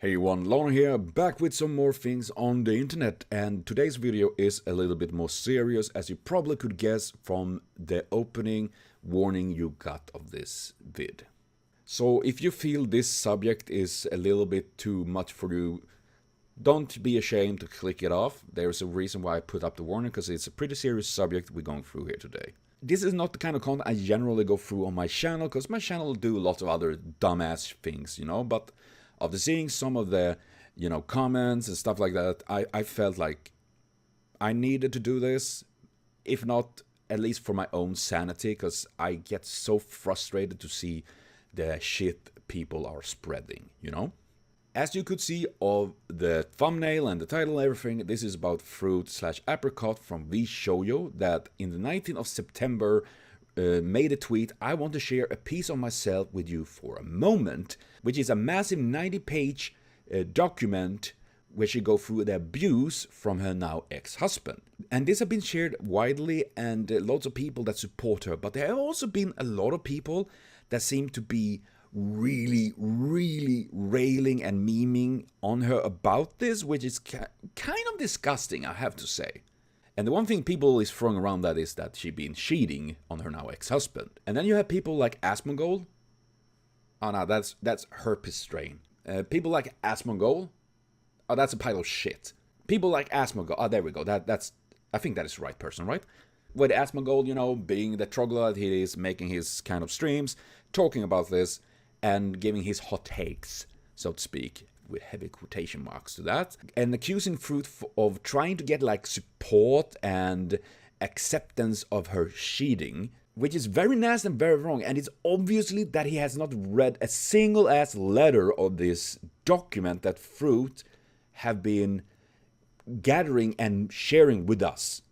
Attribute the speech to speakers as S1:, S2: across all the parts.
S1: Hey everyone, Lana here, back with some more things on the internet, and today's video is a little bit more serious, as you probably could guess from the opening warning you got of this vid. So if you feel this subject is a little bit too much for you, don't be ashamed to click it off. There's a reason why I put up the warning, because it's a pretty serious subject we're going through here today. This is not the kind of content I generally go through on my channel, because my channel will do lots of other dumbass things, but after seeing some of the, comments and stuff like that, I felt like I needed to do this, if not at least for my own sanity, because I get so frustrated to see the shit people are spreading, As you could see of the thumbnail and the title and everything, this is about Froot/apricot from vshojo that in the 19th of September made a tweet, "I want to share a piece of myself with you for a moment," which is a massive 90-page document where she go through the abuse from her now ex-husband. And this has been shared widely, and lots of people that support her, but there have also been a lot of people that seem to be really railing and memeing on her about this, which is kind of disgusting, I have to say. And the one thing people is throwing around that is that she been cheating on her now ex-husband. And then you have people like Asmongold. Oh no, that's herpes strain. People like Asmongold. Oh, that's a pile of shit. People like Asmongold. Oh, there we go. That's I think that is the right person, right? With Asmongold, being the troglodyte he is, making his kind of streams, talking about this, and giving his hot takes, so to speak, with heavy quotation marks to that, and accusing Froot of trying to get like support and acceptance of her cheating, which is very nasty and very wrong. And it's obviously that he has not read a single ass letter of this document that Froot have been gathering and sharing with us,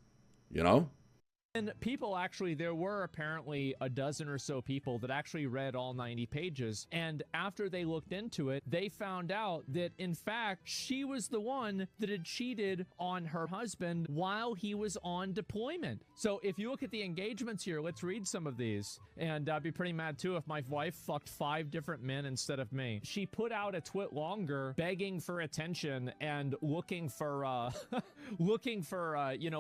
S2: And people actually, there were apparently a dozen or so people that actually read all 90 pages. And after they looked into it, they found out that, in fact, she was the one that had cheated on her husband while he was on deployment. So if you look at the engagements here, let's read some of these. And I'd be pretty mad, too, if my wife fucked 5 different men instead of me. She put out a twit longer begging for attention and looking for,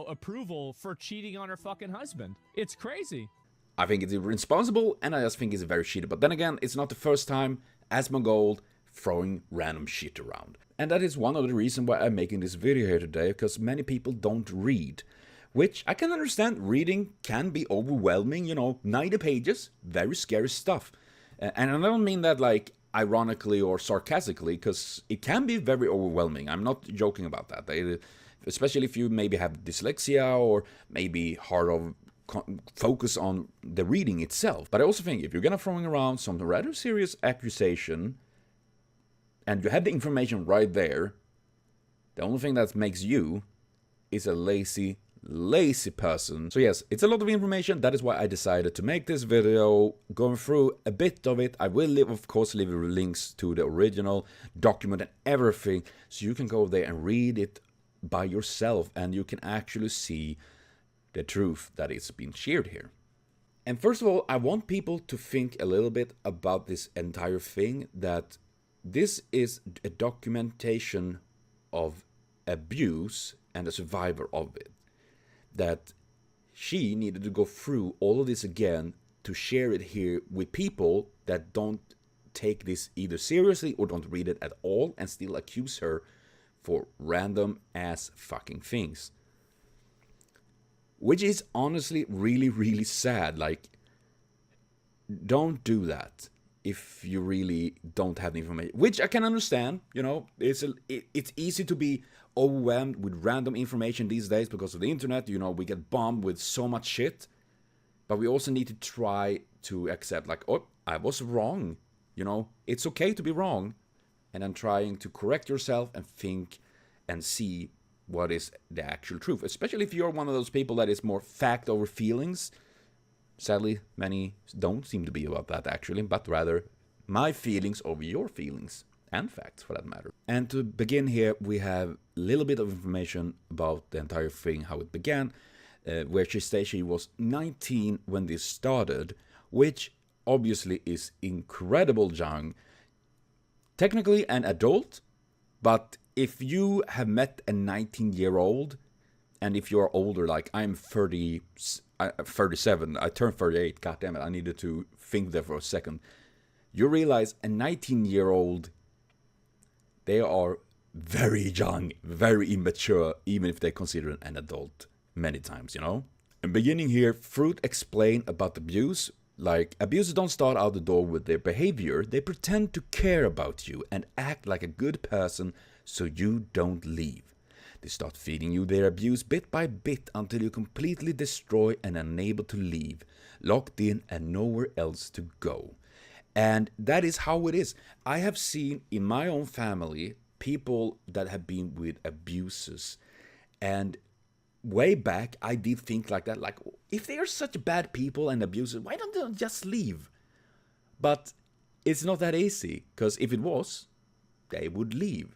S2: approval for cheating on her fucking husband. It's crazy.
S1: I think it's irresponsible, and I just think it's very shitty. But then again, it's not the first time Asmongold throwing random shit around. And that is one of the reasons why I'm making this video here today, because many people don't read. Which I can understand, reading can be overwhelming, 90 pages, very scary stuff. And I don't mean that like ironically or sarcastically, because it can be very overwhelming. I'm not joking about that. Especially if you maybe have dyslexia or maybe hard of focus on the reading itself. But I also think if you're gonna throwing around some rather serious accusation and you have the information right there, the only thing that makes you is a lazy person. So yes, it's a lot of information. That is why I decided to make this video, going through a bit of it. I will of course leave links to the original document and everything, so you can go there and read it by yourself, and you can actually see the truth that is being shared here. And first of all, I want people to think a little bit about this entire thing, that this is a documentation of abuse and a survivor of it. That she needed to go through all of this again to share it here with people that don't take this either seriously or don't read it at all and still accuse her for random ass fucking things. Which is honestly really sad. Like, don't do that if you really don't have the information. Which I can understand, it's easy to be overwhelmed with random information these days because of the internet. We get bombed with so much shit. But we also need to try to accept, like, oh, I was wrong. It's okay to be wrong. And then trying to correct yourself and think and see what is the actual truth. Especially if you're one of those people that is more fact over feelings. Sadly, many don't seem to be about that actually, but rather my feelings over your feelings, and facts for that matter. And to begin here, we have a little bit of information about the entire thing, how it began, where she states she was 19 when this started, which obviously is incredible young. Technically an adult, But if you have met a 19-year-old, and if you're older, like I'm 37, I turned 38, god damn it, I needed to think there for a second. You realize a 19-year-old, they are very young, very immature, even if they're considered an adult many times, you know? And beginning here, Froot explained about abuse. Like, abusers don't start out the door with their behavior. They pretend to care about you and act like a good person so you don't leave. They start feeding you their abuse bit by bit until you completely destroy and unable to leave, locked in and nowhere else to go. And that is how it is. I have seen in my own family people that have been with abusers, and way back I did think like that, like, if they are such bad people and abusers, why don't they just leave? But it's not that easy, because if it was, they would leave.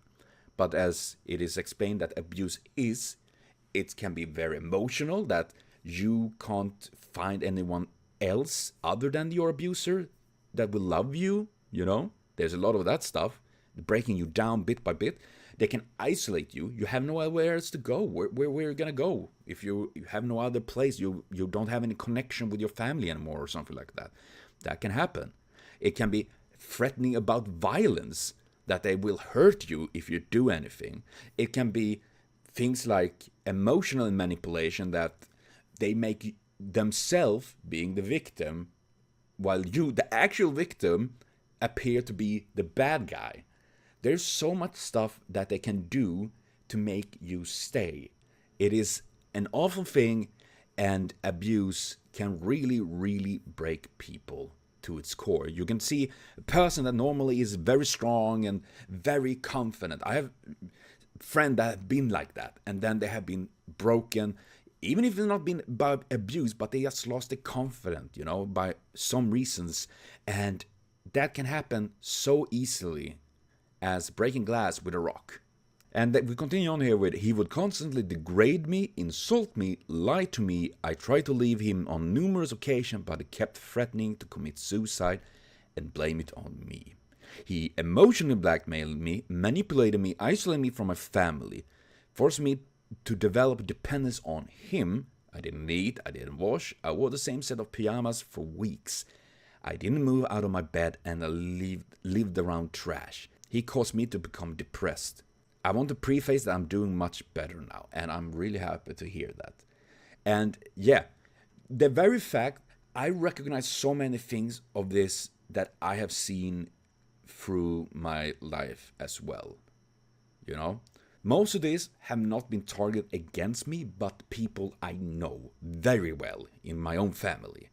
S1: But as it is explained that abuse is, it can be very emotional, that you can't find anyone else other than your abuser that will love you, you know? There's a lot of that stuff, breaking you down bit by bit. They can isolate you. You have nowhere else to go. Where are you gonna go? If you have no other place, you don't have any connection with your family anymore or something like that. That can happen. It can be threatening about violence, that they will hurt you if you do anything. It can be things like emotional manipulation, that they make themselves being the victim, while you, the actual victim, appear to be the bad guy. There's so much stuff that they can do to make you stay. It is an awful thing, and abuse can really, really break people to its core. You can see a person that normally is very strong and very confident. I have friends that have been like that, and then they have been broken, even if it's not been by abuse, but they just lost their confidence, you know, by some reasons. And that can happen so easily as breaking glass with a rock. And we continue on here with, he would constantly degrade me, insult me, lie to me. I tried to leave him on numerous occasions, but he kept threatening to commit suicide and blame it on me. He emotionally blackmailed me, manipulated me, isolated me from my family, forced me to develop dependence on him. I didn't eat, I didn't wash, I wore the same set of pajamas for weeks. I didn't move out of my bed, and I lived around trash. He caused me to become depressed. I want to preface that I'm doing much better now, and I'm really happy to hear that. And yeah, the very fact I recognize so many things of this that I have seen through my life as well. You know, most of these have not been targeted against me, but people I know very well in my own family.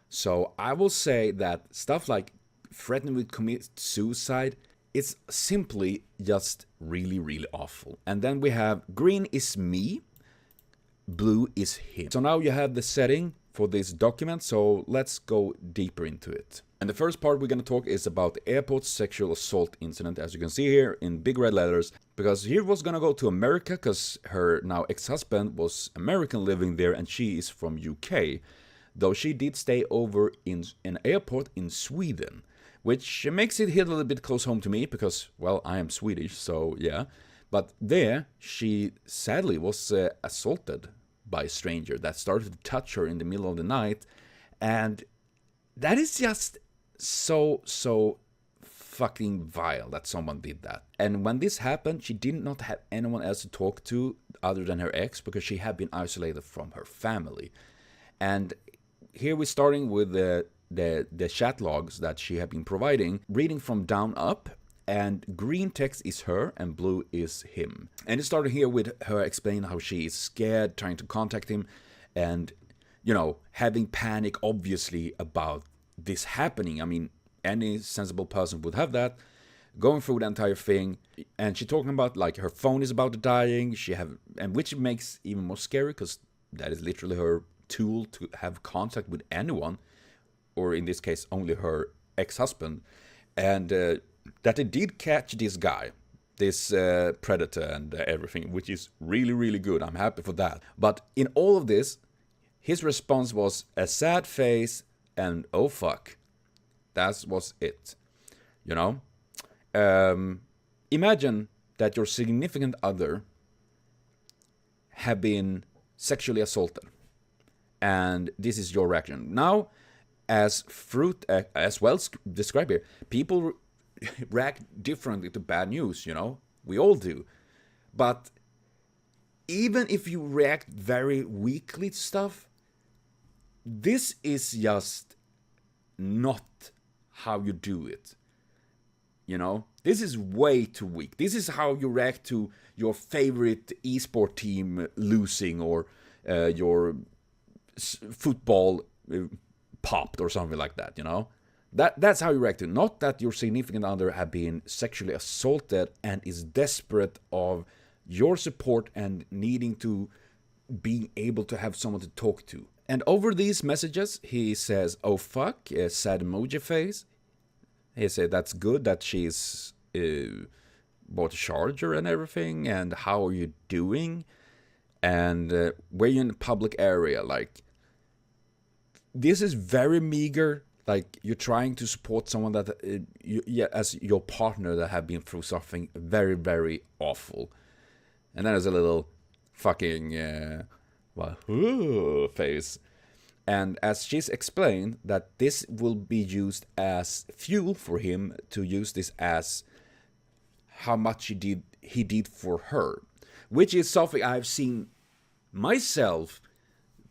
S1: So I will say that stuff like threatening to commit suicide, it's simply just really, really awful. And then we have green is me, blue is him. So now you have the setting for this document, so let's go deeper into it. And the first part we're going to talk is about the airport sexual assault incident, as you can see here in big red letters, because he was going to go to America because her now ex-husband was American living there and she is from UK, though she did stay over in an airport in Sweden, which makes it hit a little bit close home to me because, well, I am Swedish, so yeah. But there, she sadly was assaulted by a stranger that started to touch her in the middle of the night. And that is just so fucking vile that someone did that. And when this happened, she did not have anyone else to talk to other than her ex, because she had been isolated from her family. And here we're starting with the chat logs that she had been providing, reading from down up, and green text is her and blue is him. And it started here with her explaining how she is scared, trying to contact him, and, you know, having panic obviously about this happening. I mean, any sensible person would have that, going through the entire thing. And she talking about like her phone is about to dying, and which makes even more scary because that is literally her tool to have contact with anyone, or in this case only her ex-husband, and that they did catch this guy, this predator and everything, which is really, really good. I'm happy for that. But in all of this, his response was a sad face and oh fuck. That was it. You know? Imagine that your significant other have been sexually assaulted, and this is your reaction. Now, as Froot as well described here, people react differently to bad news, you know? We all do. But even if you react very weakly to stuff, this is just not how you do it. You know? This is way too weak. This is how you react to your favorite esport team losing, or your football popped or something like that, you know? That's how you react to it. Not that your significant other have been sexually assaulted and is desperate of your support and needing to be able to have someone to talk to. And over these messages, he says, "Oh fuck," a sad emoji face. He said, "That's good that she's bought a charger and everything, and how are you doing? And were you in a public area?" Like, this is very meager. Like, you're trying to support someone that, as your partner that have been through something very, very awful. And then there's a little fucking face. And as she's explained, that this will be used as fuel for him to use this as how much he did for her, which is something I've seen myself,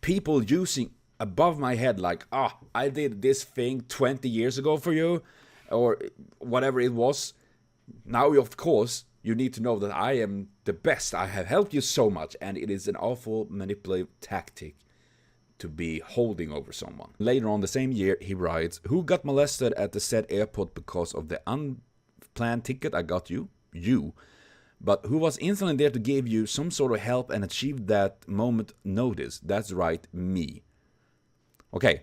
S1: people using above my head, like, I did this thing 20 years ago for you, or whatever it was. Now, of course, you need to know that I am the best. I have helped you so much, and it is an awful manipulative tactic to be holding over someone. Later on the same year, he writes, "Who got molested at the said airport because of the unplanned ticket I got you? You. But who was instantly there to give you some sort of help and achieve that moment notice? That's right, me." Okay,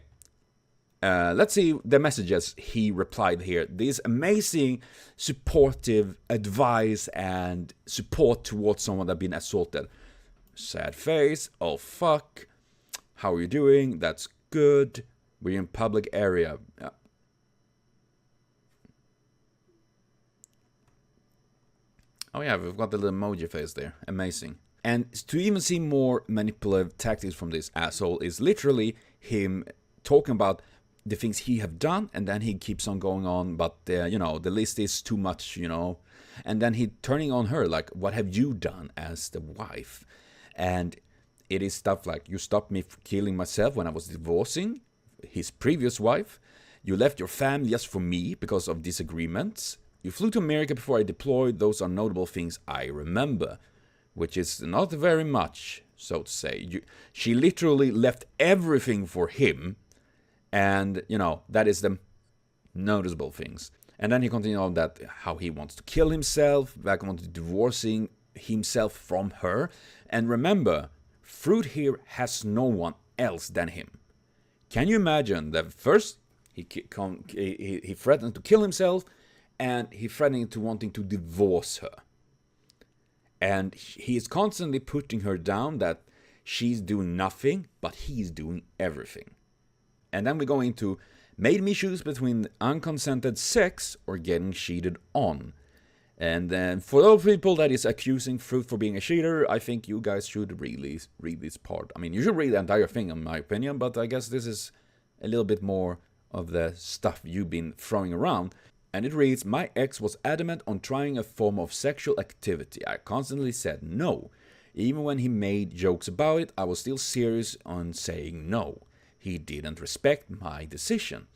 S1: let's see the messages he replied here. This amazing, supportive advice and support towards someone that's been assaulted. Sad face, "Oh fuck, how are you doing? That's good. We're in public area." Oh yeah, we've got the little emoji face there. Amazing. And to even see more manipulative tactics from this asshole is literally him talking about the things he have done, and then he keeps on going on, but you know, the list is too much, you know. And then he turning on her, like, "What have you done as the wife?" And it is stuff like, "You stopped me from killing myself when I was divorcing his previous wife. You left your family just for me because of disagreements. You flew to America before I deployed. Those are notable things I remember." Which is not very much, so to say. She literally left everything for him, and, you know, that is the noticeable things. And then he continued on that how he wants to kill himself, back on to divorcing himself from her. And remember, Froot here has no one else than him. Can you imagine that first he threatened to kill himself, and he threatening to wanting to divorce her. And he is constantly putting her down, that she's doing nothing, but he's doing everything. And then we go into, made me choose between unconsented sex or getting cheated on. And then for those people that is accusing Froot for being a cheater, I think you guys should really read this part. I mean, you should read the entire thing, in my opinion, but I guess this is a little bit more of the stuff you've been throwing around. And it reads, "My ex was adamant on trying a form of sexual activity. I constantly said no. Even when he made jokes about it, I was still serious on saying no. He didn't respect my decision.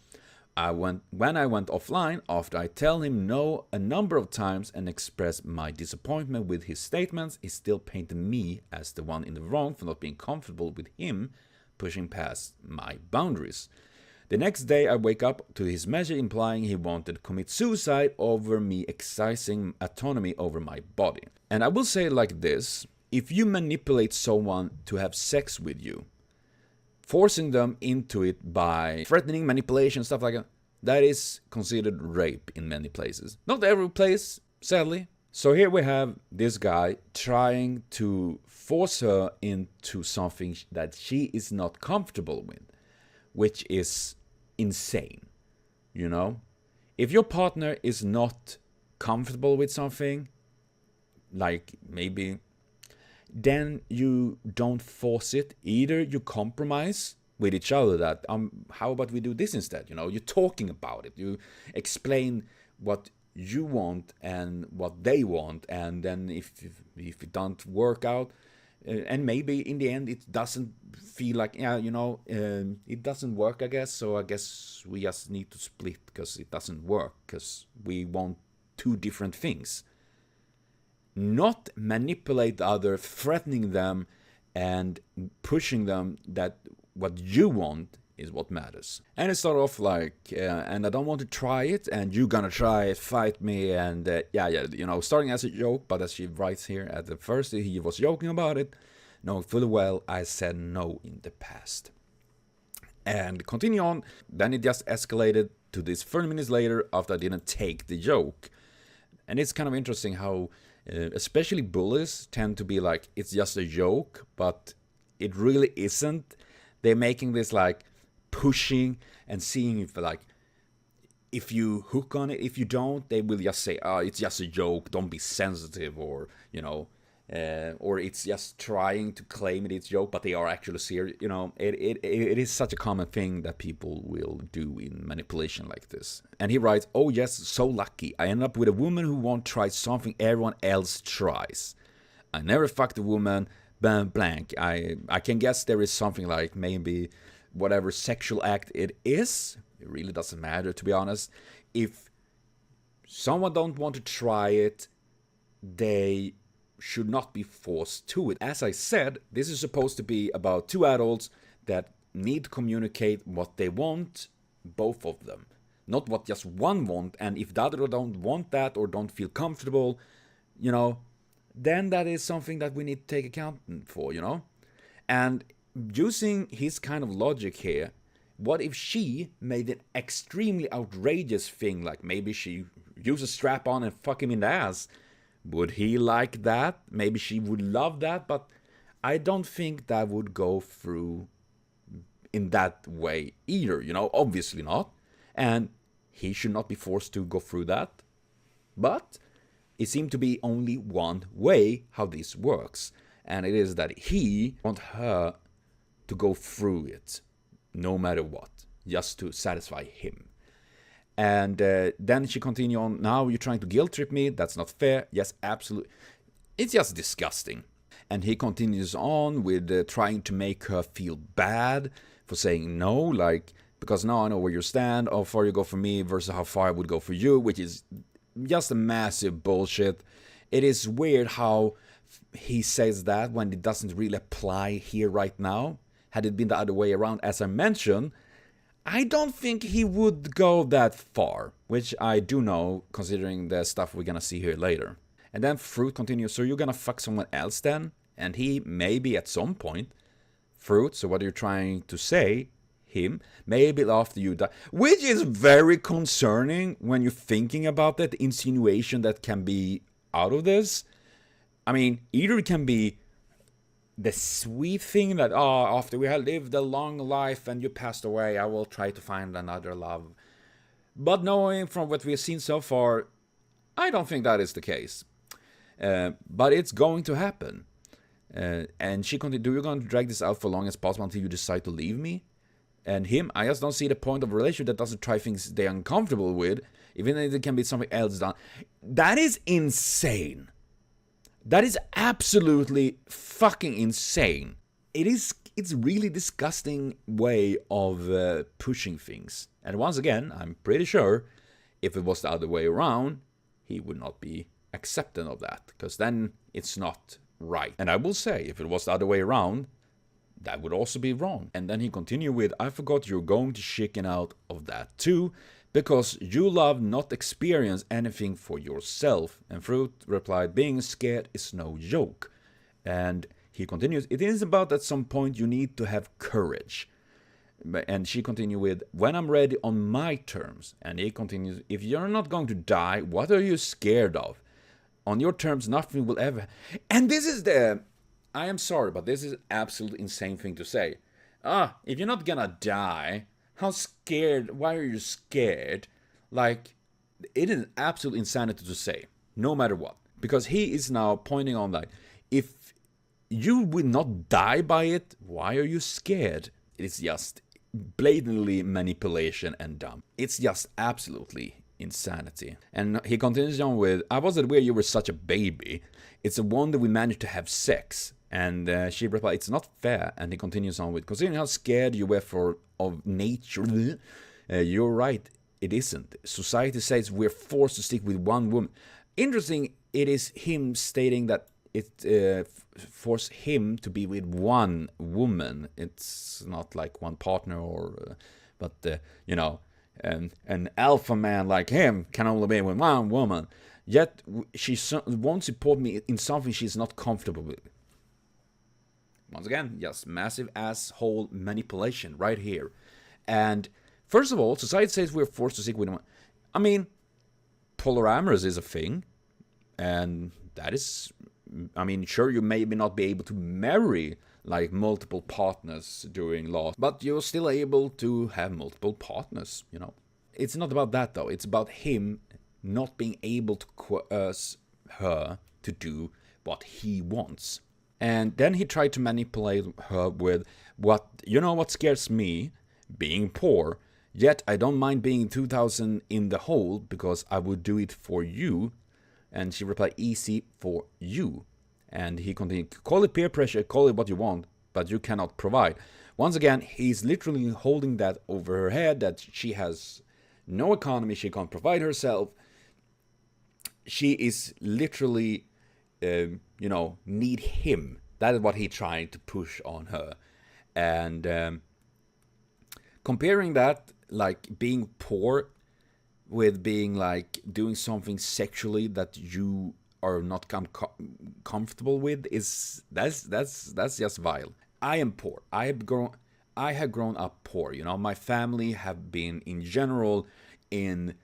S1: When I went offline after I tell him no a number of times and expressed my disappointment with his statements, he still painted me as the one in the wrong for not being comfortable with him pushing past my boundaries. The next day I wake up to his message implying he wanted to commit suicide over me exercising autonomy over my body." And I will say it like this: if you manipulate someone to have sex with you, forcing them into it by threatening, manipulation, stuff like that, that is considered rape in many places. Not every place, sadly. So here we have this guy trying to force her into something that she is not comfortable with, which is insane, you know? If your partner is not comfortable with something, like maybe, then you don't force it. Either you compromise with each other that how about we do this instead? You know, you're talking about it. You explain what you want and what they want, and then if it don't work out, and maybe in the end it doesn't feel like, yeah, you know, it doesn't work, I guess. So I guess we just need to split because it doesn't work, because we want two different things. Not manipulate the other, threatening them and pushing them that what you want is what matters. And it started off like, and I don't want to try it, and you gonna try it, fight me, and yeah, you know, starting as a joke, but as she writes here, at the first he was joking about it, knowing fully well I said no in the past. And continue on, then it just escalated to this 30 minutes later after I didn't take the joke. And it's kind of interesting how especially bullies tend to be like, it's just a joke, but it really isn't. They're making this like pushing and seeing if like, if you hook on it. If you don't, they will just say, oh, it's just a joke, don't be sensitive, or, you know, or it's just trying to claim it's a joke, but they are actually serious. You know, it is such a common thing that people will do in manipulation like this. And he writes, oh yes, so lucky. I end up with a woman who won't try something everyone else tries. I never fucked a woman, blank. I can guess there is something like maybe whatever sexual act it is. It really doesn't matter, to be honest. If someone don't want to try it, they should not be forced to it. As I said, this is supposed to be about two adults that need to communicate what they want, both of them. Not what just one want, and if the other don't want that or don't feel comfortable, you know, then that is something that we need to take account for, you know? And using his kind of logic here, what if she made an extremely outrageous thing, like maybe she used a strap on and fuck him in the ass? Would he like that? Maybe she would love that, but I don't think that would go through in that way either, you know, obviously not. And he should not be forced to go through that. But it seemed to be only one way how this works. And it is that he wants her to go through it, no matter what, just to satisfy him. And then she continued on, now you're trying to guilt trip me, that's not fair. Yes, absolutely. It's just disgusting. And he continues on with trying to make her feel bad for saying no, like, because now I know where you stand, how far you go for me versus how far I would go for you, which is just a massive bullshit. It is weird how he says that when it doesn't really apply here right now. Had it been the other way around, as I mentioned, I don't think he would go that far, which I do know, considering the stuff we're gonna see here later. And then Froot continues, so you're gonna fuck someone else then? And he, maybe at some point, Froot, so what are you trying to say? Him, maybe after you die. Which is very concerning when you're thinking about that, the insinuation that can be out of this. I mean, either it can be the sweet thing that, oh, after we have lived a long life and you passed away, I will try to find another love. But knowing from what we've seen so far, I don't think that is the case. But it's going to happen. And she continued, do you going to drag this out for long as possible until you decide to leave me? And him, I just don't see the point of a relationship that doesn't try things they're uncomfortable with, even if it can be something else done. That is insane. That is absolutely fucking insane. It's really disgusting way of pushing things. And once again, I'm pretty sure if it was the other way around, he would not be accepting of that, because then it's not right. And I will say, if it was the other way around, that would also be wrong. And then he continued with, I forgot you're going to chicken out of that too, because you love not experience anything for yourself. And Froot replied, being scared is no joke. And he continues, it is about at some point you need to have courage. And she continued with, when I'm ready on my terms. And he continues, if you're not going to die, what are you scared of? On your terms, nothing will ever. And this is I am sorry, but this is an absolutely insane thing to say. If you're not gonna die, how scared? Why are you scared? Like, it is absolute insanity to say, no matter what. Because he is now pointing on like, if you will not die by it, why are you scared? It's just blatantly manipulation and dumb. It's just absolutely insanity. And he continues on with, I wasn't aware you were such a baby. It's a wonder we managed to have sex. And she replied, it's not fair. And he continues on with, considering how scared you were of nature, you're right, it isn't. Society says we're forced to stick with one woman. Interesting, it is him stating that it forced him to be with one woman. It's not like one partner or, but you know, an alpha man like him can only be with one woman. Yet she won't support me in something she's not comfortable with. Once again, just massive asshole manipulation right here. And first of all, society says we're forced to stick with one. I mean, polyamorous is a thing. And that is, I mean, sure, you maybe not be able to marry like multiple partners during law, but you're still able to have multiple partners, you know. It's not about that though. It's about him not being able to coerce her to do what he wants. And then he tried to manipulate her with what, you know what scares me? Being poor. Yet I don't mind being 2,000 in the hole because I would do it for you. And she replied, easy for you. And he continued, call it peer pressure, call it what you want, but you cannot provide. Once again, he's literally holding that over her head, that she has no economy, she can't provide herself. She is literally, you know, need him. That is what he tried to push on her. And comparing that, like being poor with being like doing something sexually that you are not comfortable with, is that's just vile. I am poor. I have grown up poor. You know, my family have been in general in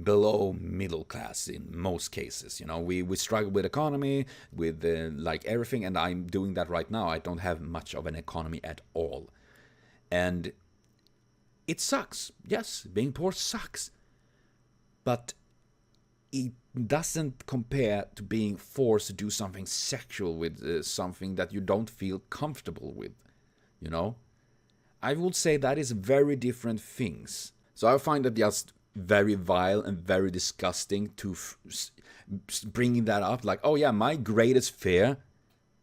S1: below middle class in most cases. You know, we struggle with economy, with like everything, and I'm doing that right now. I don't have much of an economy at all, and it sucks. Yes, being poor sucks, but it doesn't compare to being forced to do something sexual with something that you don't feel comfortable with. You know, I would say that is very different things. So I find that just very vile and very disgusting to bringing that up. Like, oh yeah, my greatest fear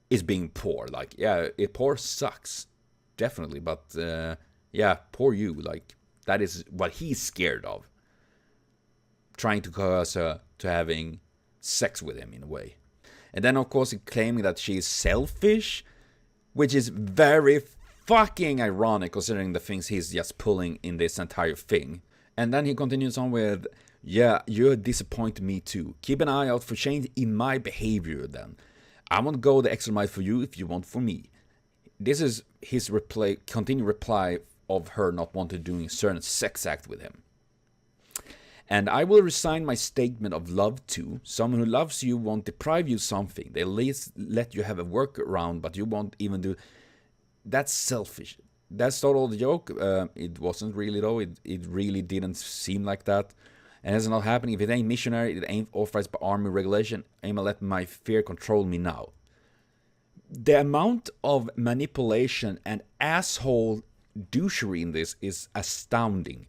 S1: is being poor. Like, yeah, poor sucks, definitely. But yeah, poor you. Like, that is what he's scared of. Trying to coerce her to having sex with him in a way. And then of course claiming that she is selfish, which is very fucking ironic considering the things he's just pulling in this entire thing. And then he continues on with, yeah, you disappoint me too. Keep an eye out for change in my behavior then. I won't go the extra mile for you if you want for me. This is his continued reply of her not wanting to do a certain sex act with him. And I will resign my statement of love to. Someone who loves you won't deprive you something. They at least let you have a workaround, but you won't even do. That's selfish. That's not all the joke. It wasn't really though. It really didn't seem like that. And it's not happening. If it ain't missionary, it ain't authorized by army regulation. I'ma let my fear control me now. The amount of manipulation and asshole douchery in this is astounding.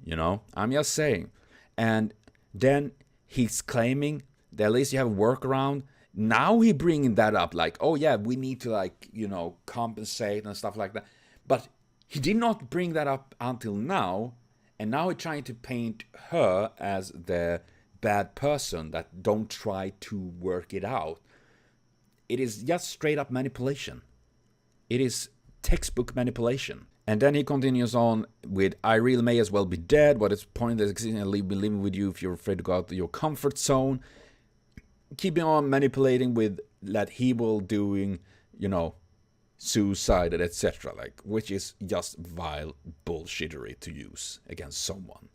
S1: You know, I'm just saying. And then he's claiming that at least you have a workaround. Now he bringing that up like, oh yeah, we need to like, you know, compensate and stuff like that. But he did not bring that up until now. And now he's trying to paint her as the bad person that don't try to work it out. It is just straight up manipulation. It is textbook manipulation. And then he continues on with, I really may as well be dead. What is point that existing and be living with you if you're afraid to go out of your comfort zone. Keeping on manipulating with that he will doing, you know, suicide and etc. Like, which is just vile bullshittery to use against someone.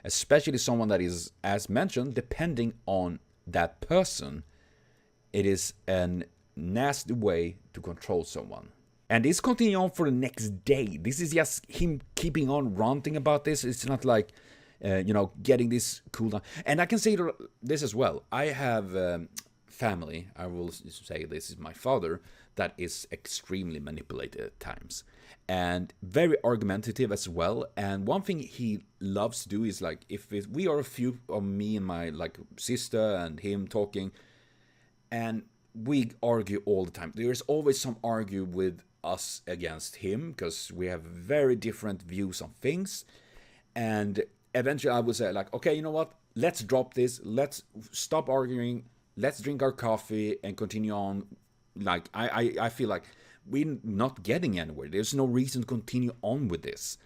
S1: Especially someone that is, as mentioned, depending on that person. It is a nasty way to control someone. And this continues on for the next day. This is just him keeping on ranting about this. It's not like, you know, getting this cool down. And I can say this as well. I have family, I will say this is my father, that is extremely manipulated at times. And very argumentative as well. And one thing he loves to do is like, if we are a few of me and my like sister and him talking, and we argue all the time. There's always some argue with us against him because we have very different views on things. And eventually I would say like, okay, you know what? Let's drop this. Let's stop arguing. Let's drink our coffee and continue on. Like, I feel like we're not getting anywhere. There's no reason to continue on with this.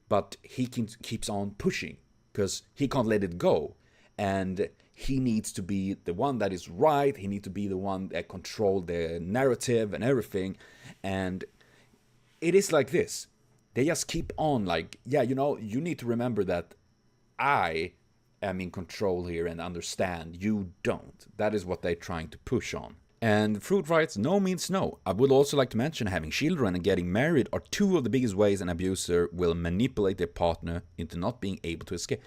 S1: But he keeps on pushing because he can't let it go. And he needs to be the one that is right. He needs to be the one that controls the narrative and everything. And it is like this. They just keep on like, yeah, you know, you need to remember that I am in control here and understand. You don't. That is what they're trying to push on. And Froot writes, no means no. I would also like to mention having children and getting married are two of the biggest ways an abuser will manipulate their partner into not being able to escape.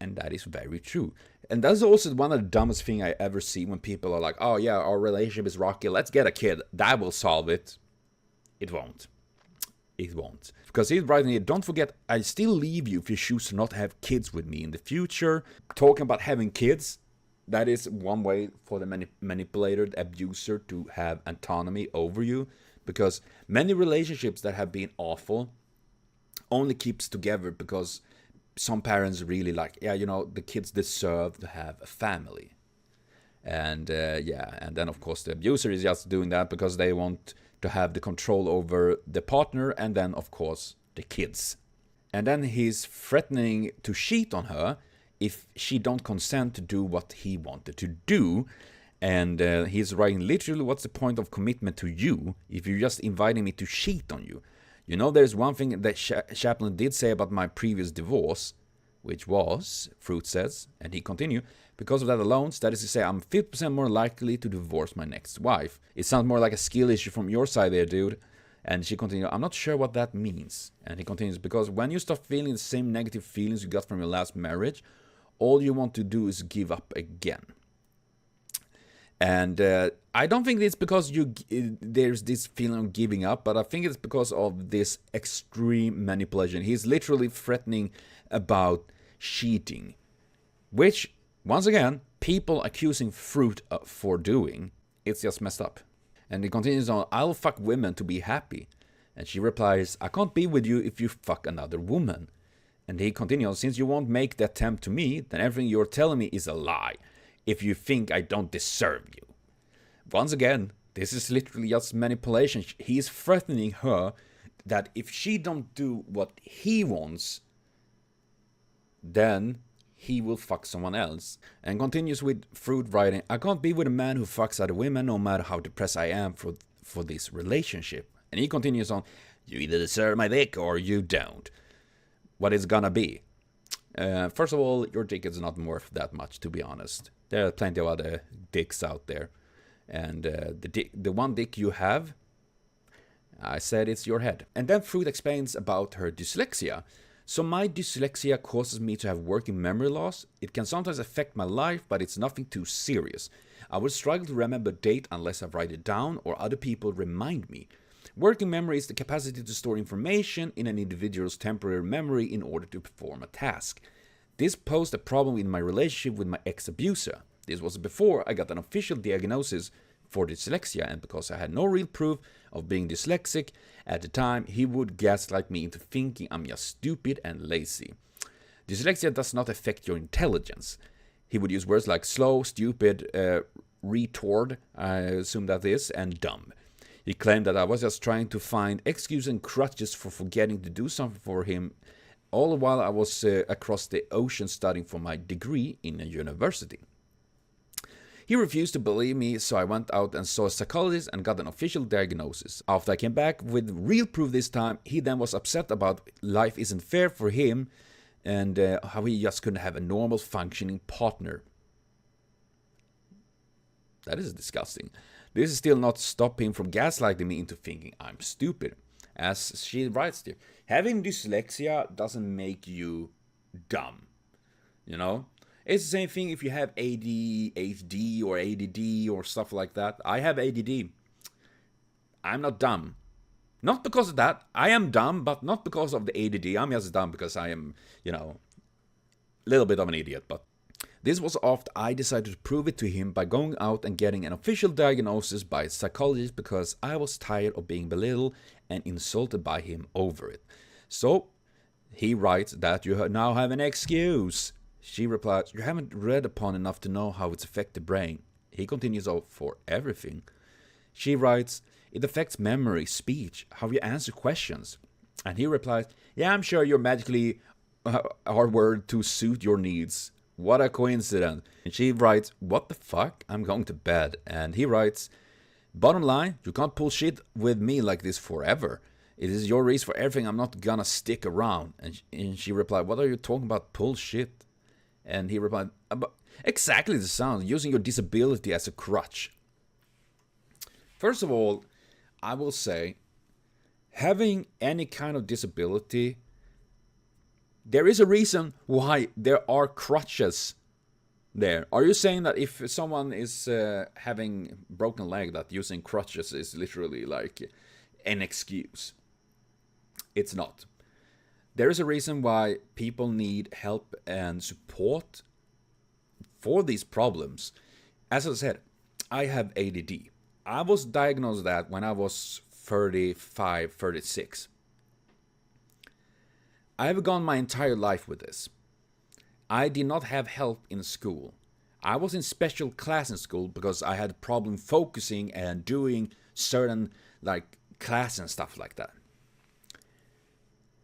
S1: And that is very true. And that's also one of the dumbest things I ever see when people are like, oh yeah, our relationship is rocky, let's get a kid. That will solve it. It won't. It won't. Because he's writing here, don't forget, I still leave you if you choose to not have kids with me in the future. Talking about having kids, that is one way for the manipulator, the abuser, to have autonomy over you. Because many relationships that have been awful only keeps together because some parents really like, yeah, you know, the kids deserve to have a family. And yeah, and then of course the abuser is just doing that because they want to have the control over the partner and then of course the kids. And then he's threatening to cheat on her if she don't consent to do what he wanted to do. And he's writing, literally, what's the point of commitment to you if you're just inviting me to cheat on you? You know, there's one thing that Chaplin did say about my previous divorce, which was, Froot says, and he continued, because of that alone, that is to say, I'm 50% more likely to divorce my next wife. It sounds more like a skill issue from your side there, dude. And she continued, I'm not sure what that means. And he continues, because when you start feeling the same negative feelings you got from your last marriage, all you want to do is give up again. And I don't think it's because there's this feeling of giving up, but I think it's because of this extreme manipulation. He's literally threatening about cheating, which, once again, people accusing Froot for doing. It's just messed up. And he continues on, I'll fuck women to be happy. And she replies, I can't be with you if you fuck another woman. And he continues, since you won't make the attempt to me, then everything you're telling me is a lie. If you think I don't deserve you. Once again, this is literally just manipulation. He's threatening her that if she don't do what he wants, then he will fuck someone else. And continues with Froot writing, I can't be with a man who fucks other women no matter how depressed I am for this relationship. And he continues on, you either deserve my dick or you don't. What it's gonna be. First of all, your dick is not worth that much, to be honest. There are plenty of other dicks out there. And the one dick you have, I said it's your head. And then Froot explains about her dyslexia. So my dyslexia causes me to have working memory loss. It can sometimes affect my life, but it's nothing too serious. I would struggle to remember date unless I write it down or other people remind me. Working memory is the capacity to store information in an individual's temporary memory in order to perform a task. This posed a problem in my relationship with my ex-abuser. This was before I got an official diagnosis for dyslexia, and because I had no real proof of being dyslexic at the time, he would gaslight me into thinking I'm just stupid and lazy. Dyslexia does not affect your intelligence. He would use words like slow, stupid, retard, I assume that is, and dumb. He claimed that I was just trying to find excuses and crutches for forgetting to do something for him, all the while I was across the ocean studying for my degree in a university. He refused to believe me, so I went out and saw a psychologist and got an official diagnosis. After I came back with real proof this time, he then was upset about life isn't fair for him and how he just couldn't have a normal functioning partner. That is disgusting. This is still not stop him from gaslighting me into thinking I'm stupid. As she writes there, having dyslexia doesn't make you dumb. You know? It's the same thing if you have ADHD or ADD or stuff like that. I have ADD. I'm not dumb. Not because of that. I am dumb, but not because of the ADD. I'm just dumb because I am, a little bit of an idiot. But this was after I decided to prove it to him by going out and getting an official diagnosis by a psychologist because I was tired of being belittled and insulted by him over it. So he writes that you now have an excuse. She replies, you haven't read upon enough to know how it's affect the brain. He continues, oh, for everything. She writes, it affects memory, speech, how you answer questions. And he replies, yeah, I'm sure you're magically hardwired to suit your needs. What a coincidence. And she writes, what the fuck? I'm going to bed. And he writes, bottom line, you can't pull shit with me like this forever. It is your reason for everything. I'm not gonna stick around. And she replied, what are you talking about, pull shit? And he replied, exactly the sound, using your disability as a crutch. First of all, I will say, having any kind of disability, there is a reason why there are crutches there. Are you saying that if someone is having broken leg, that using crutches is literally like an excuse? It's not. There is a reason why people need help and support for these problems. As I said, I have ADD. I was diagnosed that when I was 35, 36. I have gone my entire life with this. I did not have help in school. I was in special class in school because I had a problem focusing and doing certain like class and stuff like that.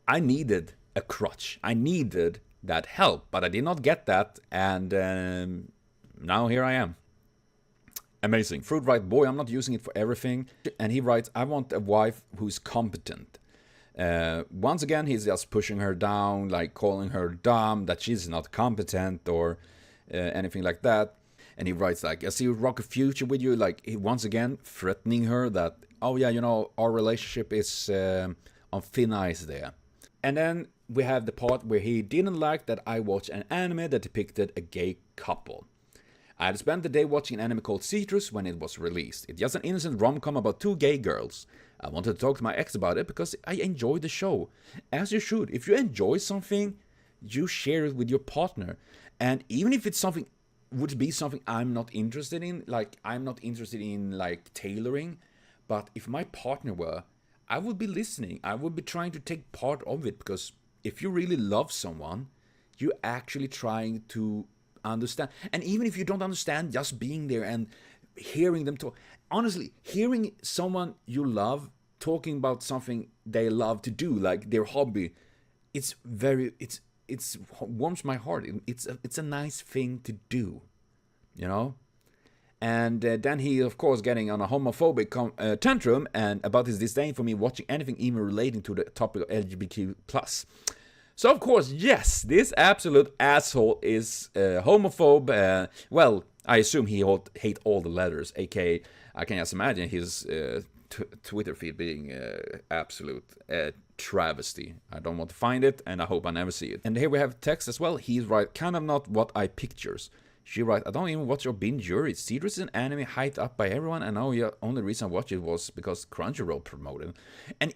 S1: I needed a crutch. I needed that help, but I did not get that, and now here I am. Amazing. Froot writes, boy, I'm not using it for everything. And he writes, I want a wife who's competent. Once again, he's just pushing her down, like calling her dumb, that she's not competent or anything like that. And he writes like, I see you rock a future with you, like once again threatening her that, oh yeah, our relationship is on thin ice there. And then we have the part where he didn't like that I watched an anime that depicted a gay couple. I had spent the day watching an anime called Citrus when it was released. It's just an innocent rom-com about two gay girls. I wanted to talk to my ex about it because I enjoyed the show. As you should. If you enjoy something, you share it with your partner. And even if it's something, would be something I'm not interested in, like I'm not interested in like tailoring, but if my partner were, I would be listening. I would be trying to take part of it, because if you really love someone, you're actually trying to understand. And even if you don't understand, just being there and hearing them talk. Honestly, hearing someone you love talking about something they love to do, like their hobby, it's warms my heart. It's a nice thing to do, And then he, of course, getting on a homophobic tantrum and about his disdain for me watching anything even relating to the topic of LGBTQ+. So, of course, yes, this absolute asshole is homophobe. Well, I assume he hate all the letters, aka, I can just imagine his Twitter feed being absolute travesty. I don't want to find it, and I hope I never see it. And here we have text as well. He's right, kind of not what I pictures. She writes, I don't even watch or binge Yuri. Citrus is an anime hyped up by everyone, and now the only reason I watched it was because Crunchyroll promoted it. And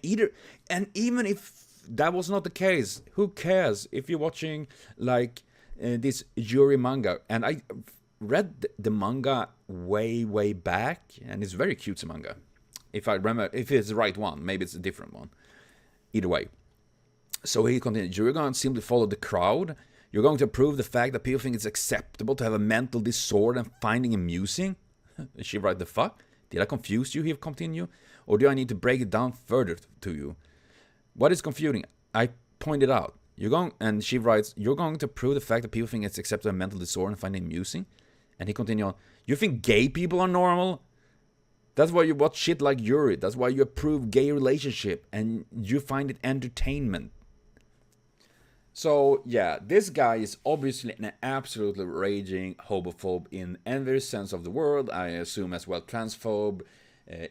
S1: even if that was not the case, who cares if you're watching like this Yuri manga? And I read the manga way back, and it's very cute manga. If I remember, if it's the right one, maybe it's a different one. Either way. So he continues, you're going to simply follow the crowd. You're going to prove the fact that people think it's acceptable to have a mental disorder and finding amusing? She writes, the fuck? Did I confuse you? He continue. Or do I need to break it down further to you? What is confusing? I pointed out. And she writes, you're going to prove the fact that people think it's acceptable to have a mental disorder and find it amusing? And he continues on, you think gay people are normal? That's why you watch shit like Yuri. That's why you approve gay relationship and you find it entertainment. So, yeah, this guy is obviously an absolutely raging homophobe in every sense of the word. I assume as well transphobe,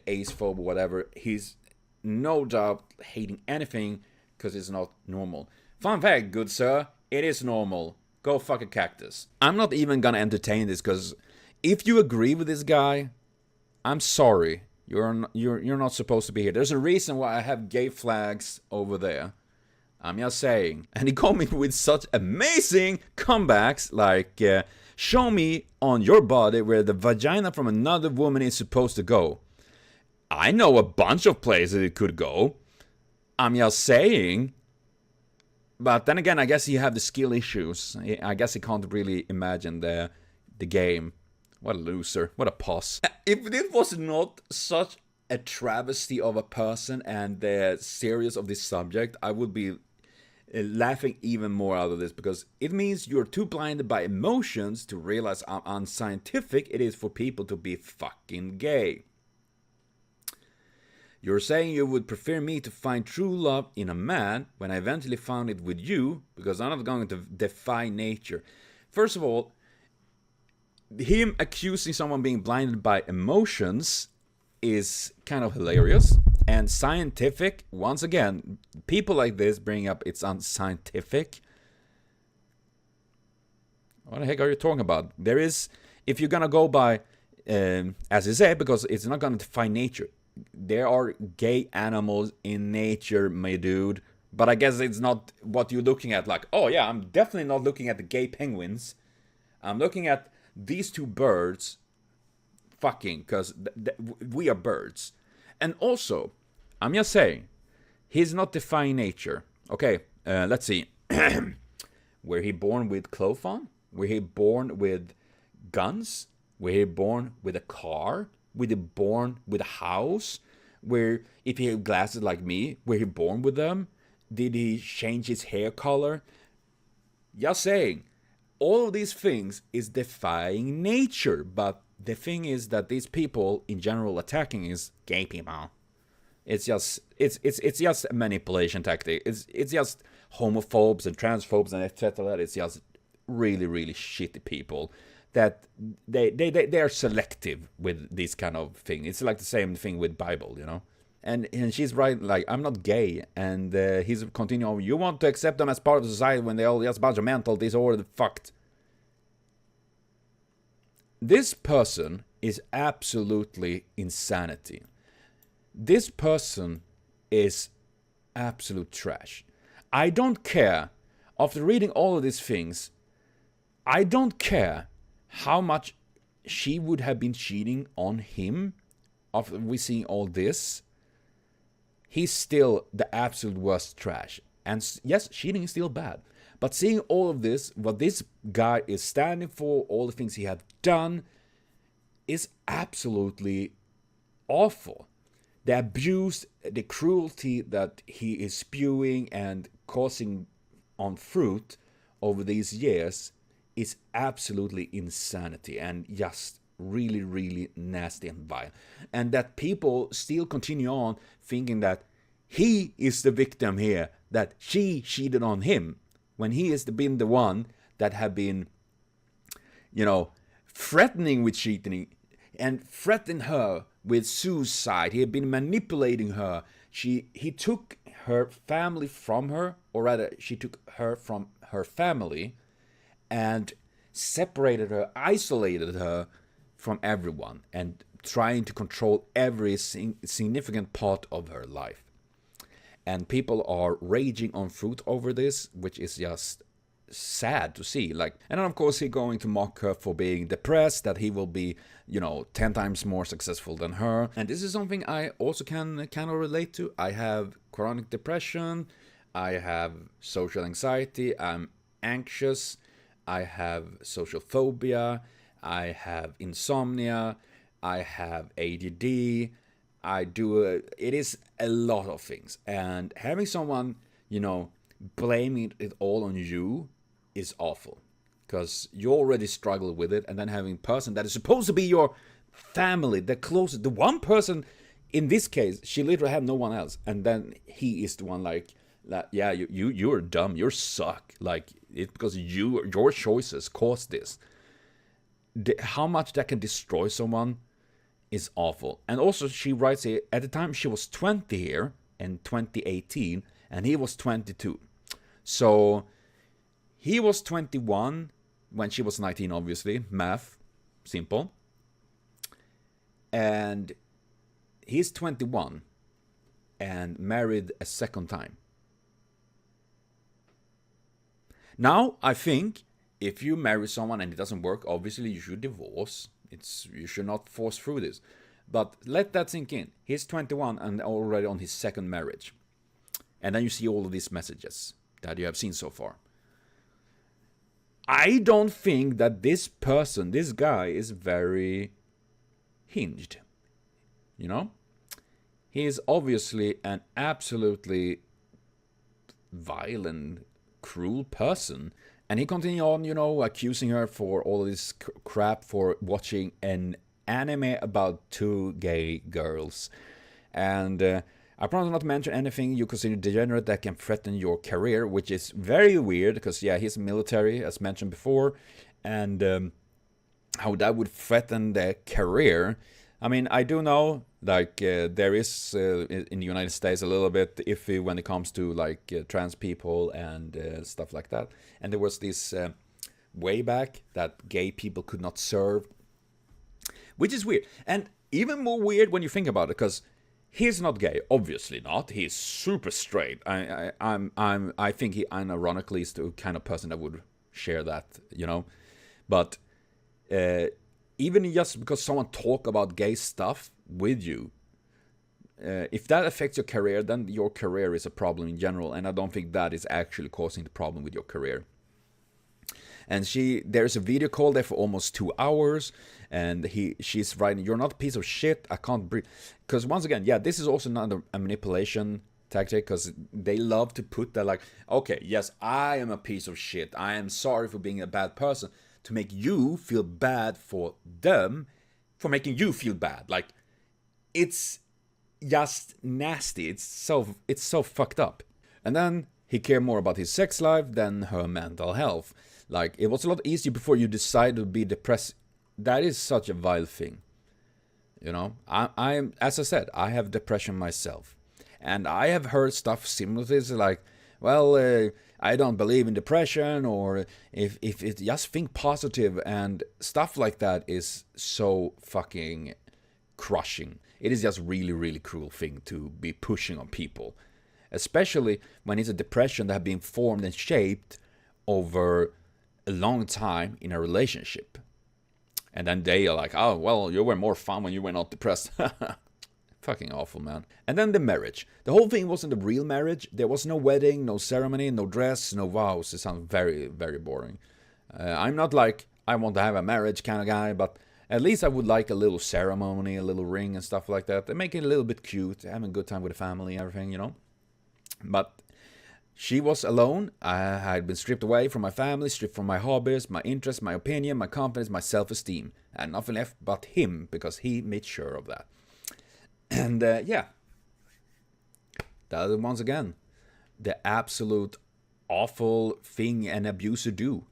S1: acephobe, whatever. He's no doubt hating anything because it's not normal. Fun fact, good sir, It is normal. Go fuck a cactus. I'm not even gonna entertain this, because if you agree with this guy, I'm sorry. You're not supposed to be here. There's a reason why I have gay flags over there. I'm just saying. And he called me with such amazing comebacks, like, show me on your body where the vagina from another woman is supposed to go. I know a bunch of places it could go. I'm just saying. But then again, I guess he have the skill issues. I guess he can't really imagine the game. What a loser. What a puss. If this was not such a travesty of a person and the serious of this subject, I would be laughing even more out of this, because it means you're too blinded by emotions to realize how unscientific it is for people to be fucking gay. You're saying you would prefer me to find true love in a man when I eventually found it with you, because I'm not going to defy nature. First of all, him accusing someone being blinded by emotions is kind of hilarious. And scientific, once again, people like this bring up it's unscientific. What the heck are you talking about? There is, if you're gonna go by, as you say, because it's not gonna define nature. There are gay animals in nature, my dude. But I guess it's not what you're looking at. Like, oh yeah, I'm definitely not looking at the gay penguins. I'm looking at these two birds fucking, because we are birds. And also, I'm just saying, he's not defying nature. Okay, let's see. Were he born with clothes on? Were he born with guns? Were he born with a car? Were he born with a house? Where, if he had glasses like me, were he born with them? Did he change his hair color? Just saying, all of these things is defying nature, but the thing is that these people in general attacking is gay people. It's just a manipulation tactic. It's just homophobes and transphobes and etc. It's just really shitty people that they are selective with this kind of thing. It's like the same thing with Bible, you know. And she's right, like, I'm not gay, and he's continuing. You want to accept them as part of society when they all just a bunch of mental disorder fucked. This person is absolutely insanity. This person is absolute trash. I don't care. After reading all of these things, I don't care how much she would have been cheating on him after we seeing all this. He's still the absolute worst trash. And yes, cheating is still bad. But seeing all of this, what this guy is standing for, all the things he had done, is absolutely awful. The abuse, the cruelty that he is spewing and causing on Froot over these years is absolutely insanity and just really nasty and vile. And that people still continue on thinking that he is the victim here, that she cheated on him, when he has been the one that have been, you know, threatening with cheating and threatening her with suicide. He had been manipulating her. He took her family from her, or rather, she took her from her family and separated her, isolated her from everyone, and trying to control every significant part of her life. And people are raging on Froot over this, which is just sad to see. Like, and then of course he's going to mock her for being depressed, that he will be, you know, 10 times more successful than her. And this is something I also can kind of relate to. I have chronic depression, I have social anxiety, I'm anxious, I have social phobia, I have insomnia, I have ADD, it is a lot of things. And having someone, you know, blaming it all on you is awful, because you already struggle with it, and then having a person that is supposed to be your family, the closest, the one person, in this case, she literally had no one else, and then he is the one like yeah, you're dumb, you suck, like, it's because your choices caused this. How much that can destroy someone is awful. And also she writes here, at the time she was 20 here in 2018, and he was 22. So he was 21 when she was 19, obviously. Math, simple. And he's 21 and married a second time. Now, I think if you marry someone and it doesn't work, obviously you should divorce. You should not force through this. But let that sink in. He's 21 and already on his second marriage. And then you see all of these messages that you have seen so far. I don't think that this person, this guy, is very hinged. You know? He is obviously an absolutely violent, cruel person. And he continued on, you know, accusing her for all this crap for watching an anime about two gay girls. And I promise not to mention anything you consider degenerate that can threaten your career, which is very weird because, yeah, he's military, as mentioned before. And how that would threaten their career. I mean, I do know, like, there is in the United States a little bit iffy when it comes to, like, trans people and stuff like that. And there was this way back that gay people could not serve, which is weird. And even more weird when you think about it, because he's not gay, obviously not. He's super straight. I think he unironically is the kind of person that would share that, you know. But even just because someone talk about gay stuff with you, if that affects your career, then your career is a problem in general, and I don't think that is actually causing the problem with your career. And there's a video call there for almost 2 hours, and she's writing, "You're not a piece of shit, I can't breathe." Because once again, yeah, this is also another a manipulation tactic, because they love to put that like, okay, yes, I am a piece of shit, I am sorry for being a bad person, to make you feel bad for them, for making you feel bad. Like, it's just nasty. It's so fucked up. And then he cared more about his sex life than her mental health. Like, it was a lot easier before you decided to be depressed. That is such a vile thing. You know, I'm as I said, I have depression myself. And I have heard stuff similar to this, like, well, I don't believe in depression, or if it just think positive, and stuff like that is so fucking crushing. It is just really, really cruel thing to be pushing on people. Especially when it's a depression that has been formed and shaped over a long time in a relationship. And then they are like, oh, well, you were more fun when you were not depressed. Fucking awful, man. And then the marriage. The whole thing wasn't a real marriage. There was no wedding, no ceremony, no dress, no vows. It sounds very, very boring. I'm not like, I want to have a marriage kind of guy, but at least I would like a little ceremony, a little ring and stuff like that. They make it a little bit cute, having a good time with the family and everything, you know. But she was alone. I had been stripped away from my family, stripped from my hobbies, my interests, my opinion, my confidence, my self-esteem. And nothing left but him, because he made sure of that. And yeah, that is once again the absolute awful thing an abuser do.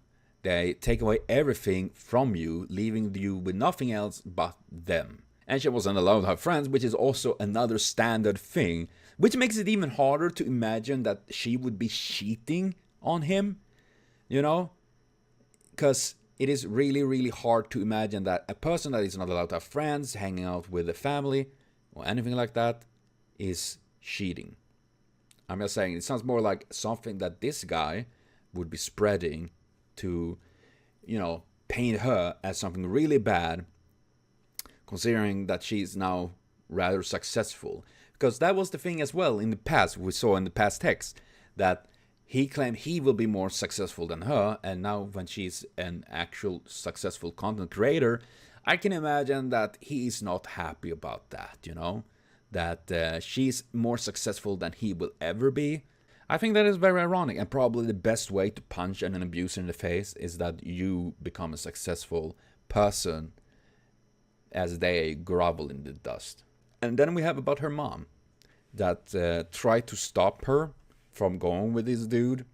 S1: They take away everything from you, leaving you with nothing else but them. And she wasn't allowed to have friends, which is also another standard thing, which makes it even harder to imagine that she would be cheating on him, you know? Because it is really, really hard to imagine that a person that is not allowed to have friends, hanging out with the family, or anything like that, is cheating. I'm just saying, it sounds more like something that this guy would be spreading to, you know, paint her as something really bad, considering that she's now rather successful. Because that was the thing as well in the past, we saw in the past text, that he claimed he will be more successful than her, and now when she's an actual successful content creator, I can imagine that he is not happy about that, you know? That she's more successful than he will ever be. I think that is very ironic, and probably the best way to punch an abuser in the face is that you become a successful person as they grovel in the dust. And then we have about her mom, that tried to stop her from going with this dude.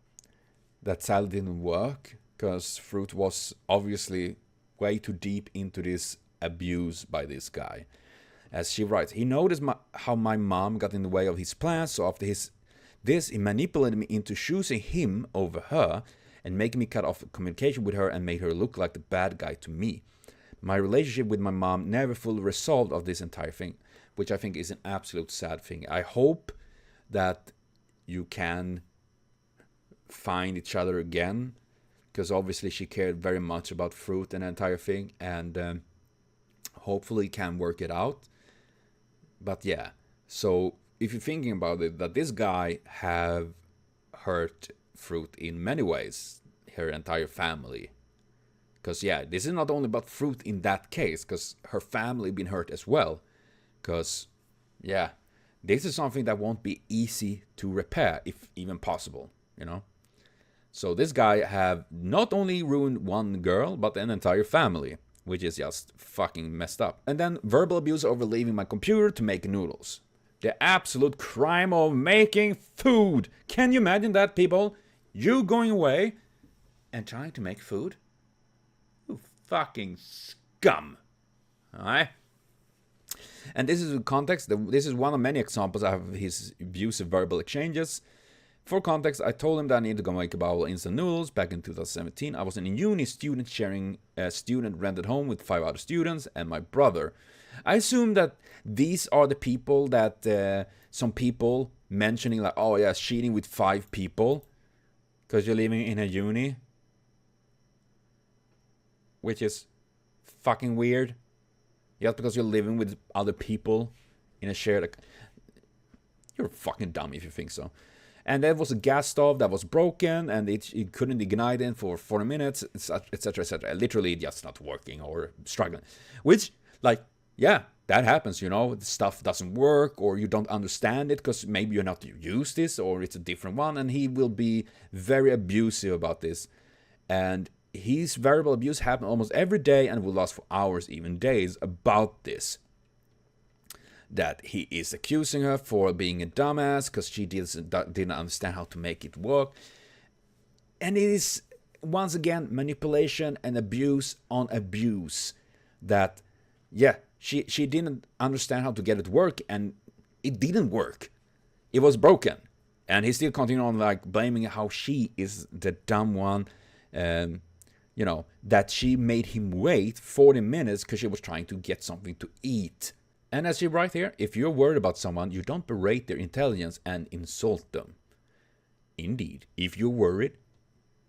S1: That sadly didn't work, because Froot was obviously way too deep into this abuse by this guy. As she writes, he noticed how my mom got in the way of his plans, so after this, he manipulated me into choosing him over her, and making me cut off communication with her and made her look like the bad guy to me. My relationship with my mom never fully resolved of this entire thing, which I think is an absolute sad thing. I hope that you can find each other again, because obviously she cared very much about Froot and the entire thing, and hopefully can work it out. But yeah, so if you're thinking about it, that this guy have hurt Froot in many ways, her entire family. Because yeah, this is not only about Froot in that case, because her family been hurt as well. Because yeah, this is something that won't be easy to repair, if even possible, you know. So this guy have not only ruined one girl, but an entire family, which is just fucking messed up. And then verbal abuse over leaving my computer to make noodles. The absolute crime of making food. Can you imagine that, people? You going away and trying to make food? You fucking scum. Alright? And this is in context. This is one of many examples of his abusive verbal exchanges. For context, I told him that I needed to go make a bowl of instant noodles back in 2017. I was in a uni student sharing a student rented home with 5 other students and my brother. I assume that these are the people that some people mentioning like, oh yeah, cheating with 5 people because you're living in a uni, which is fucking weird. Just because you're living with other people in a shared, you're fucking dumb if you think so. And there was a gas stove that was broken and it couldn't ignite it for 40 minutes, etc, etc. Literally just not working or struggling. Which, like, yeah, that happens, you know. The stuff doesn't work or you don't understand it because maybe you're not used this or it's a different one. And he will be very abusive about this. And his verbal abuse happens almost every day and will last for hours, even days, about this. That he is accusing her for being a dumbass because she didn't understand how to make it work. And it is, once again, manipulation and abuse on abuse. That, yeah, she didn't understand how to get it to work and it didn't work. It was broken. And he still continued on like blaming how she is the dumb one. You know, that she made him wait 40 minutes because she was trying to get something to eat. And as you write here, if you're worried about someone, you don't berate their intelligence and insult them. Indeed, if you're worried,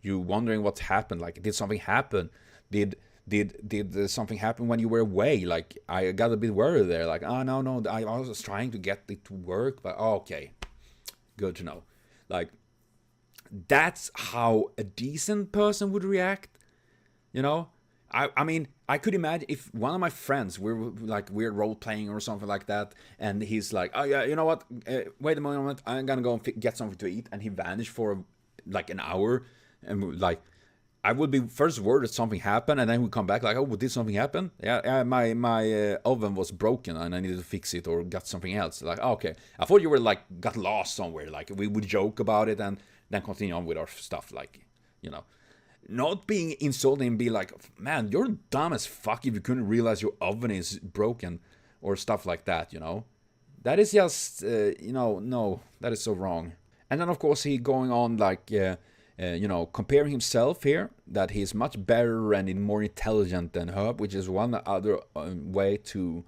S1: you're wondering what's happened. Like, did something happen? Did something happen when you were away? Like, I got a bit worried there. Like, oh, no, I was trying to get it to work. But, oh, okay, good to know. Like, that's how a decent person would react, you know? I mean, I could imagine if one of my friends, we're role playing or something like that, and he's like, oh yeah, you know what? Wait a moment, I'm gonna go and get something to eat, and he vanished for like an hour, and like, I would be first worried that something happened, and then we come back like, oh, did something happen? Yeah, my oven was broken, and I needed to fix it or got something else. Like, oh, okay, I thought you were like got lost somewhere. Like we would joke about it and then continue on with our stuff, like, you know. Not being insulting and be like, man, you're dumb as fuck if you couldn't realize your oven is broken or stuff like that, you know. That is just, you know, no, that is so wrong. And then, of course, he going on like, you know, comparing himself here, that he's much better and more intelligent than her, which is one other way to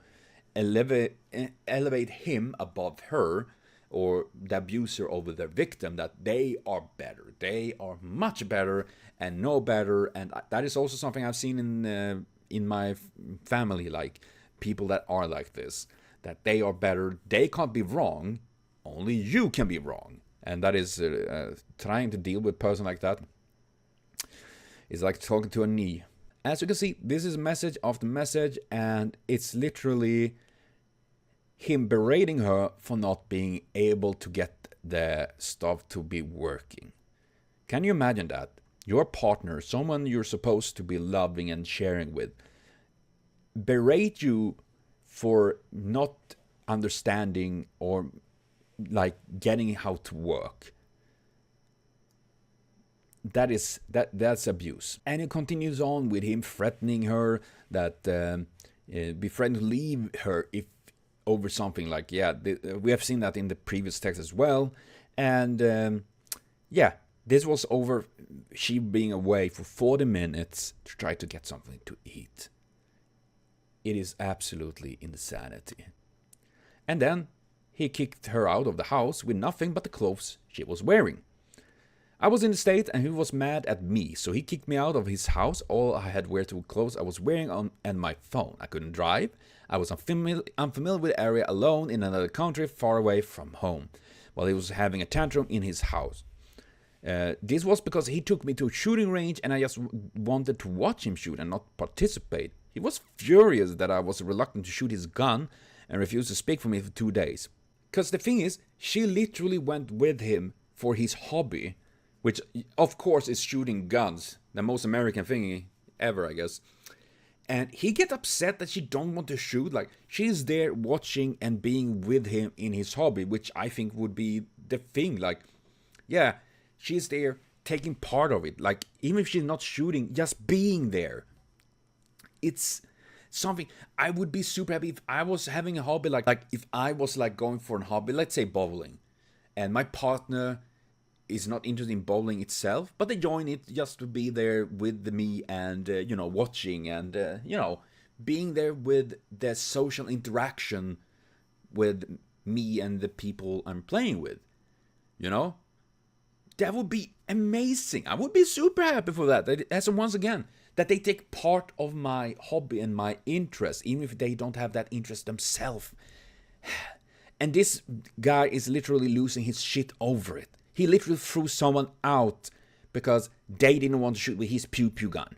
S1: elevate him above her, or the abuser over their victim, that they are better. They are much better and know better. And that is also something I've seen in my family, like people that are like this, that they are better. They can't be wrong. Only you can be wrong. And that is trying to deal with a person like that is like talking to a knee. As you can see, this is message after message, and it's literally him berating her for not being able to get the stuff to be working. Can you imagine that? Your partner, someone you're supposed to be loving and sharing with, berate you for not understanding or like getting how to work. That's abuse. And it continues on with him threatening her that be threatened to leave her if over something like, yeah, we have seen that in the previous text as well. And yeah, This was over she being away for 40 minutes to try to get something to eat. It is absolutely insanity. And then he kicked her out of the house with nothing but the clothes she was wearing. I was in the States and he was mad at me, so he kicked me out of his house. All I had were the clothes I was wearing on and my phone. I couldn't drive. I was unfamiliar with the area, alone in another country, far away from home, while he was having a tantrum in his house. This was because he took me to a shooting range and I just wanted to watch him shoot and not participate. He was furious that I was reluctant to shoot his gun and refused to speak for me for 2 days. Because the thing is, she literally went with him for his hobby, which of course is shooting guns, the most American thing ever, I guess. And he get upset that she don't want to shoot. Like, she's there watching and being with him in his hobby, which I think would be the thing. Like, yeah, she's there taking part of it. Like, even if she's not shooting, just being there. It's something I would be super happy if I was having a hobby. Like if I was like going for a hobby, let's say bowling, and my partner is not interested in bowling itself, but they join it just to be there with me and, you know, watching and, you know, being there with the social interaction with me and the people I'm playing with, you know? That would be amazing. I would be super happy for that. As once again, that they take part of my hobby and my interest, even if they don't have that interest themselves. And this guy is literally losing his shit over it. He literally threw someone out because they didn't want to shoot with his pew-pew gun.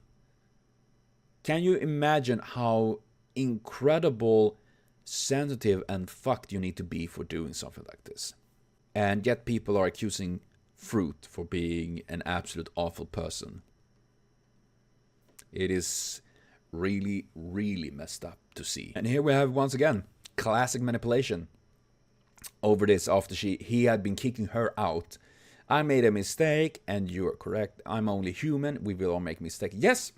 S1: Can you imagine how incredible, sensitive and fucked you need to be for doing something like this? And yet people are accusing Froot for being an absolute awful person. It is really, really messed up to see. And here we have, once again, classic manipulation over this after he had been kicking her out. I made a mistake, and you're correct. I'm only human. We will all make mistakes. Yes,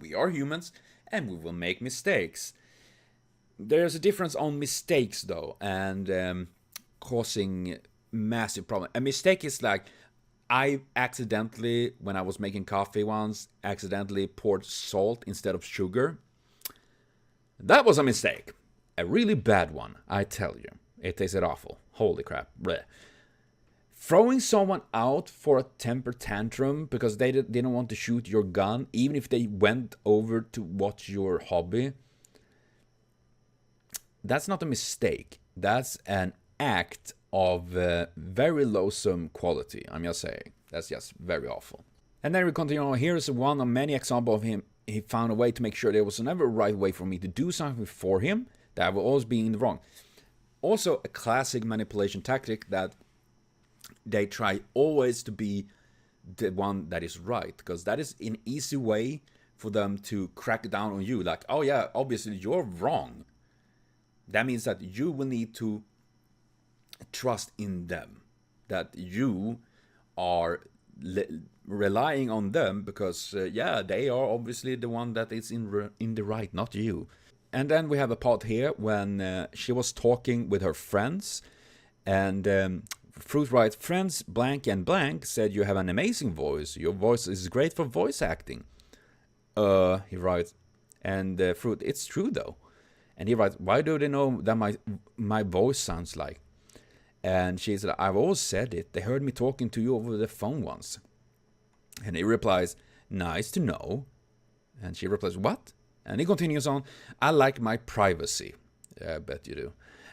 S1: we are humans, and we will make mistakes. There's a difference on mistakes, though, and causing massive problem. A mistake is like, I accidentally, when I was making coffee once, accidentally poured salt instead of sugar. That was a mistake. A really bad one, I tell you. It tasted awful. Holy crap. Blech. Throwing someone out for a temper tantrum because they didn't want to shoot your gun, even if they went over to watch your hobby, that's not a mistake. That's an act of very loathsome quality, I'm just saying. That's just very awful. And then we continue on. Here's one of many examples of him. He found a way to make sure there was never a right way for me to do something for him, that I will always be in the wrong. Also a classic manipulation tactic that they try always to be the one that is right, because that is an easy way for them to crack down on you. Like, oh yeah, obviously you're wrong. That means that you will need to trust in them, that you are relying on them because yeah, they are obviously the one that is in the right, not you. And then we have a part here when she was talking with her friends, and Froot writes, friends blank and blank said you have an amazing voice, your voice is great for voice acting. He writes, and Froot, it's true though. And he writes, why do they know that my voice sounds like? And she said, I've always said it. They heard me talking to you over the phone once. And he replies, nice to know. And she replies, what? And he continues on, I like my privacy. Yeah, I bet you do.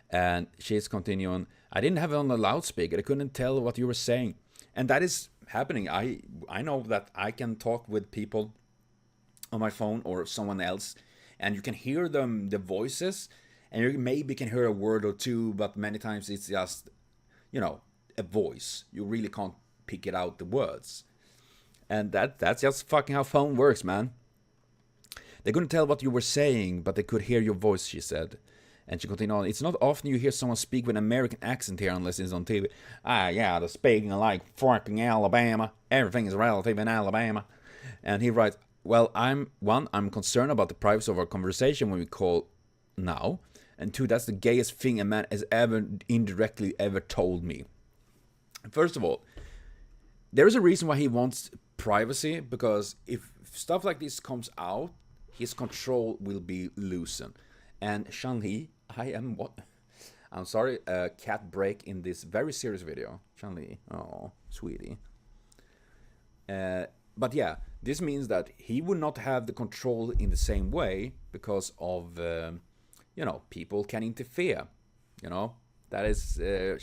S1: And she's continuing, I didn't have it on the loudspeaker. I couldn't tell what you were saying. And that is happening. I know that I can talk with people on my phone or someone else, and you can hear them, the voices, and you maybe can hear a word or two, but many times it's just, you know, a voice. You really can't pick it out, the words. And that's just fucking how phone works, man. They couldn't tell what you were saying, but they could hear your voice, she said. And she continued on, it's not often you hear someone speak with an American accent here unless it's on TV. Ah, yeah, they're speaking like fucking Alabama. Everything is relative in Alabama. And he writes, well, I'm concerned about the privacy of our conversation when we call now. And two, that's the gayest thing a man has ever indirectly ever told me. First of all, there is a reason why he wants privacy, because if stuff like this comes out, his control will be loosened. And Shanli, I'm sorry, a cat break in this very serious video. Shanli, oh, sweetie. But yeah, this means that he would not have the control in the same way because of, you know, people can interfere. You know, that is a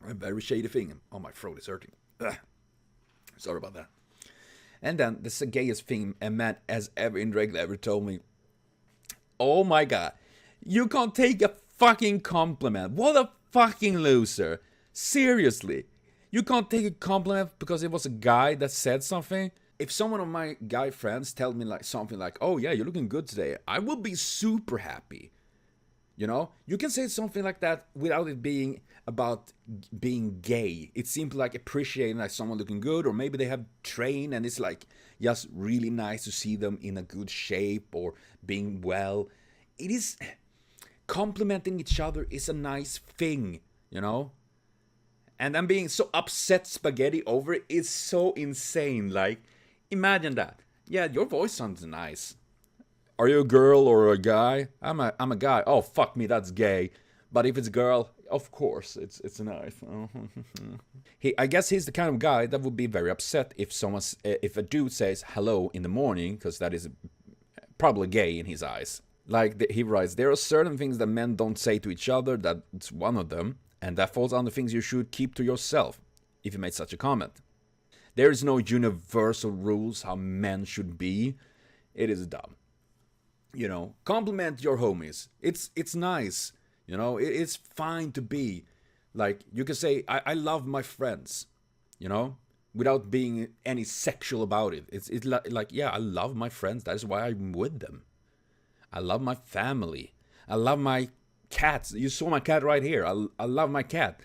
S1: very shady thing. Oh, my throat is hurting. Ugh. Sorry about that. And then the gayest thing a man has ever indirectly ever told me. Oh my god, you can't take a fucking compliment. What a fucking loser. Seriously. You can't take a compliment because it was a guy that said something. If someone of my guy friends tell me like something like, oh yeah, you're looking good today, I will be super happy. You know, you can say something like that without it being about being gay. It seems like appreciating like someone looking good, or maybe they have trained and it's like just really nice to see them in a good shape or being well. It is, complimenting each other is a nice thing, you know? And then being so upset spaghetti over it is so insane. Like, imagine that. Yeah, your voice sounds nice. Are you a girl or a guy? I'm a guy. Oh, fuck me, that's gay. But if it's a girl, of course, it's nice. I guess he's the kind of guy that would be very upset if a dude says hello in the morning, because that is probably gay in his eyes. Like he writes, there are certain things that men don't say to each other. That's one of them, and that falls under things you should keep to yourself. If you made such a comment, there is no universal rules how men should be. It is dumb. You know, compliment your homies. It's nice. You know, it's fine to be. Like, you can say, I love my friends, you know, without being any sexual about it. It's like, yeah, I love my friends. That is why I'm with them. I love my family. I love my cats. You saw my cat right here. I love my cat.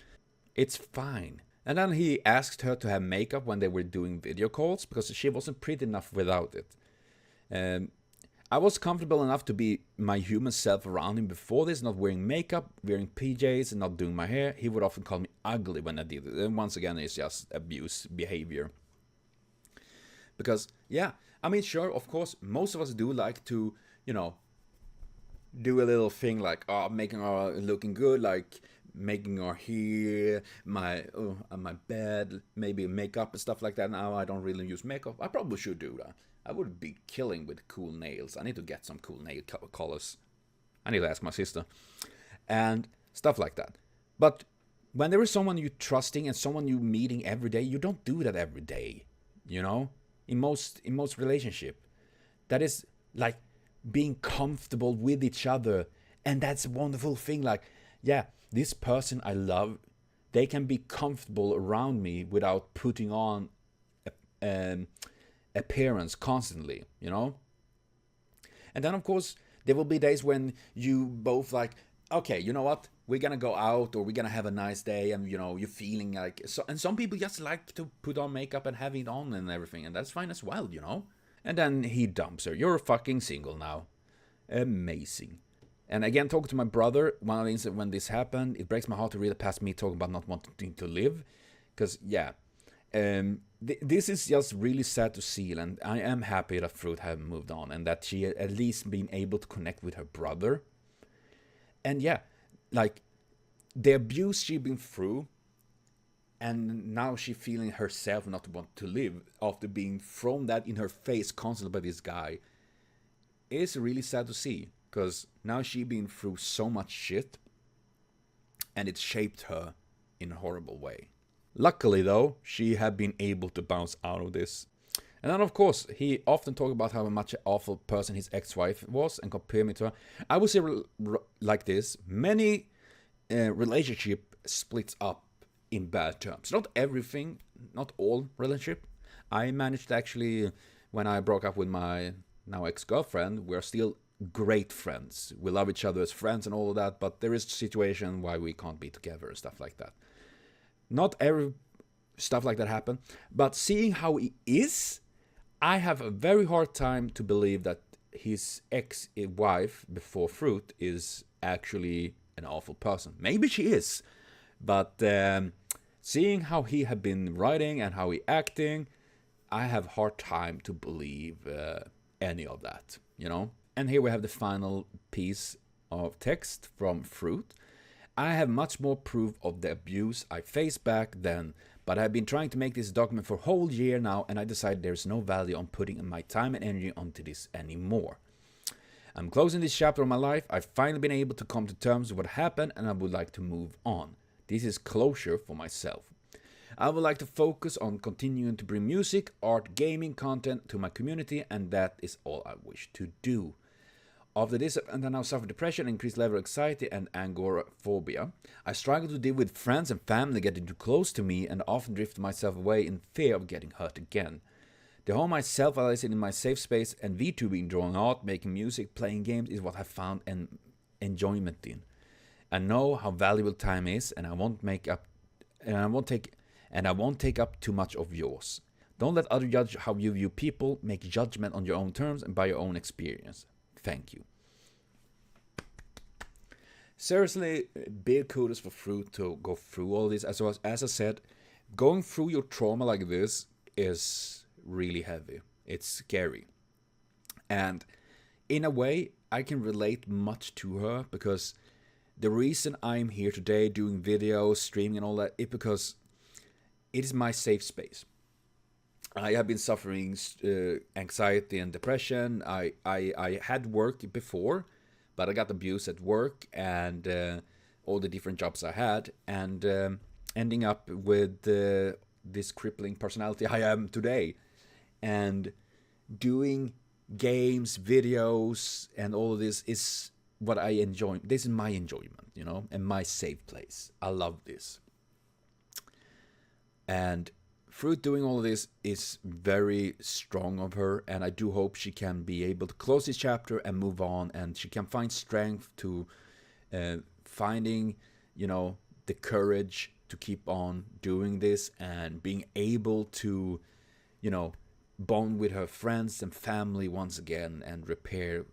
S1: It's fine. And then he asked her to have makeup when they were doing video calls because she wasn't pretty enough without it. I was comfortable enough to be my human self around him before this, not wearing makeup, wearing PJs, and not doing my hair. He would often call me ugly when I did it. And once again, it's just abuse behavior. Because, yeah, I mean, sure, of course, most of us do like to, you know, do a little thing like making our looking good, like making our hair, my bed, maybe makeup and stuff like that. Now I don't really use makeup. I probably should do that. I would be killing with cool nails. I need to get some cool nail colors. I need to ask my sister. And stuff like that. But when there is someone you trusting and someone you meeting every day, you don't do that every day. You know? In most relationship. That is like being comfortable with each other. And that's a wonderful thing. Like, yeah, this person I love, they can be comfortable around me without putting on appearance constantly, you know? And then of course there will be days when you both like, okay, you know what, we're gonna go out or we're gonna have a nice day, and you know, you're feeling like so. And some people just like to put on makeup and have it on and everything, and that's fine as well, you know? And then he dumps her. You're fucking single now. Amazing. And again, talking to my brother, one of the instances when this happened, it breaks my heart to read it past me talking about not wanting to live, because yeah, this is just really sad to see, and I am happy that Froot have moved on and that she at least been able to connect with her brother. And yeah, like the abuse she been through, and now she feeling herself not want to live after being thrown that in her face constantly by this guy, is really sad to see, because now she been through so much shit and it shaped her in a horrible way. Luckily though, she had been able to bounce out of this. And then of course, he often talked about how much an awful person his ex-wife was and compare me to her. I would say like this, many relationship splits up in bad terms. Not everything, not all relationship. I managed to actually, when I broke up with my now ex-girlfriend, we're still great friends. We love each other as friends and all of that, but there is a situation why we can't be together and stuff like that. Not every stuff like that happen, but seeing how he is, I have a very hard time to believe that his ex-wife before Froot is actually an awful person. Maybe she is, but Seeing how he had been writing and how he acting, I have hard time to believe any of that, you know. And here we have the final piece of text from Froot. I have much more proof of the abuse I faced back then, but I've been trying to make this document for a whole year now, and I decided there's no value on putting my time and energy onto this anymore. I'm closing this chapter of my life. I've finally been able to come to terms with what happened, and I would like to move on. This is closure for myself. I would like to focus on continuing to bring music, art, gaming content to my community, and that is all I wish to do. After this, and I now suffer depression, increased level of anxiety, and agoraphobia. I struggle to deal with friends and family getting too close to me, and often drift myself away in fear of getting hurt again. The home I self-isolate in my safe space and VTubing, drawing art, making music, playing games is what I found an enjoyment in. I know how valuable time is, and I won't take up too much of yours. Don't let others judge how you view people. Make judgment on your own terms and by your own experience. Thank you. Seriously, big kudos for Froot to go through all this. As I said, going through your trauma like this is really heavy. It's scary. And in a way, I can relate much to her, because the reason I'm here today doing videos, streaming and all that is because it is my safe space. I have been suffering anxiety and depression. I had work before, but I got abused at work and all the different jobs I had, and ending up with this crippling personality I am today. And doing games, videos, and all of this is what I enjoy. This is my enjoyment, you know, and my safe place. I love this. And Froot doing all of this is very strong of her, and I do hope she can be able to close this chapter and move on, and she can find strength to finding, you know, the courage to keep on doing this and being able to, you know, bond with her friends and family once again and repair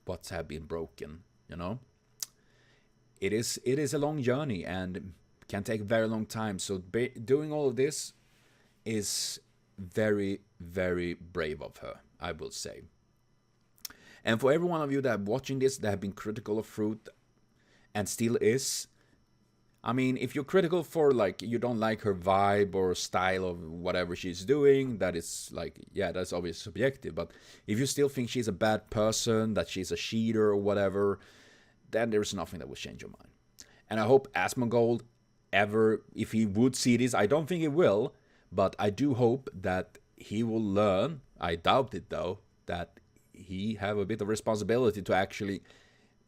S1: what's have been broken, you know. It is a long journey and can take a very long time, so doing all of this is very, very brave of her, I will say. And for every one of you that are watching this that have been critical of Froot and still is, I mean, if you're critical for, like, you don't like her vibe or style of whatever she's doing, that is, like, yeah, that's obviously subjective. But if you still think she's a bad person, that she's a cheater or whatever, then there's nothing that will change your mind. And I hope Asmongold ever, if he would see this, I don't think he will, but I do hope that he will learn, I doubt it though, that he have a bit of responsibility to actually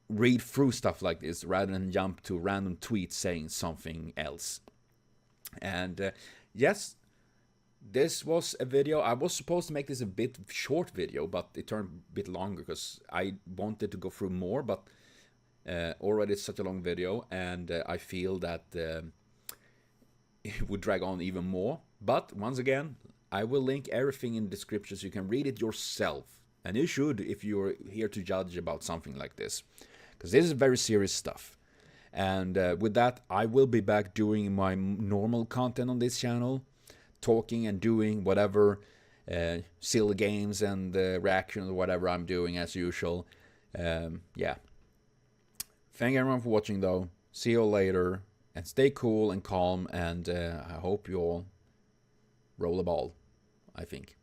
S1: read through stuff like this rather than jump to random tweets saying something else. And yes, this was a video. I was supposed to make this a bit short video, but it turned a bit longer because I wanted to go through more, but already it's such a long video, and I feel that it would drag on even more. But once again, I will link everything in the description so you can read it yourself. And you should if you're here to judge about something like this, because this is very serious stuff. And with that, I will be back doing my normal content on this channel, talking and doing whatever silly games and reactions or whatever I'm doing as usual. Yeah. Thank everyone for watching though. See you later, and stay cool and calm, and I hope you all roll the ball, I think.